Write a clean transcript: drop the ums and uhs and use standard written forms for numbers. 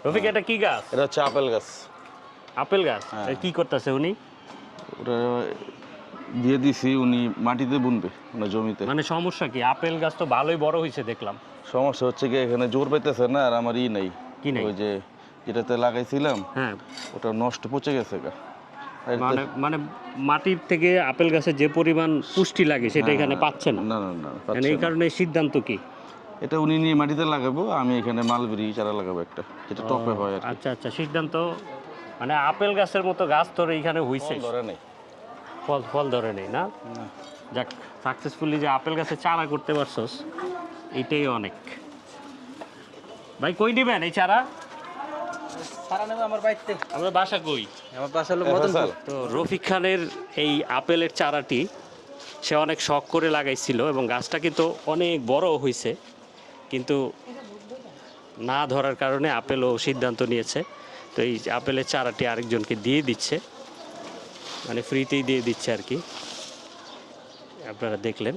রফিক এটা কি গাছ? এটা হচ্ছে আপেল গাছ। আপেল গাছ। কি করতেছে উনি? ওটা দিয়ে দিছি, উনি মাটিতে বুনবে মানে জমিতে। মানে সমস্যা কি? আপেল গাছ তো ভালোই বড় হয়েছে দেখলাম। সমস্যা হচ্ছে কি এখানে জোর পাইতেছে না, আর আমার নাই। কি নাই? ওই যে যেটাতে লাগাইছিলাম হ্যাঁ, ওটা নষ্ট পচে গেছে গা। মানে মানে মাটির থেকে আপেল গাছে যে পরিমাণ পুষ্টি লাগে সেটা এখানে পাচ্ছে না। না না না, মানে পাচ্ছে এই না। কারণে সিদ্ধান্ত কি? এটা উনি নিয়ে মাটিতে লাগাবো, আমি এখানে মালবেরি চারা লাগাবো একটা, যেটা টপে হয় আর কি। আচ্ছা আচ্ছা, সিদ্ধান্ত মানে আপেল গাছের মতো গাছ তোর এইখানে হইছে, ফল ধরে নেই। ফল ফল ধরে নেই না? যাক, সাকসেসফুলি যে আপেল গাছে চারা করতে পারছস এটাই অনেক। ভাই কই দিবেন এই চারা? সারা নেব আমার বাড়িতে। আমরা বাসা কই? আমার বাসা হলো মদনপুর। তো রফিক খানের এই আপেলের চারাটি সে অনেক শখ করে লাগাইছিল এবং গাছটা কিন্তু অনেক বড় হয়েছে, কিন্তু না ধরার কারণে আপেলও সিদ্ধান্ত নিয়েছে। তো এই আপেলের চারাটি আরেকজনকে দিয়ে দিচ্ছে, মানে ফ্রিতেই দিয়ে দিচ্ছে আর কি, আপনারা দেখলেন।